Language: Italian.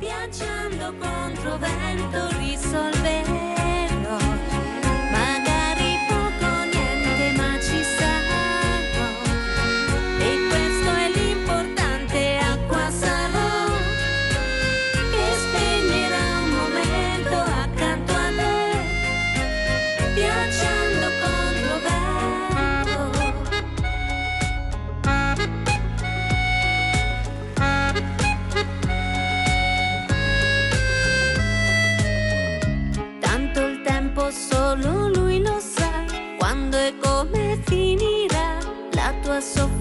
viaggiando contro vento risolverò, magari poco o niente ma ci sarò, e questo è l'importante, acqua sarò, che spegnerà un momento accanto a me, viaggiando contro vento. Tanto il tempo solo lui lo sa, quando e come finirà la tua sofferenza.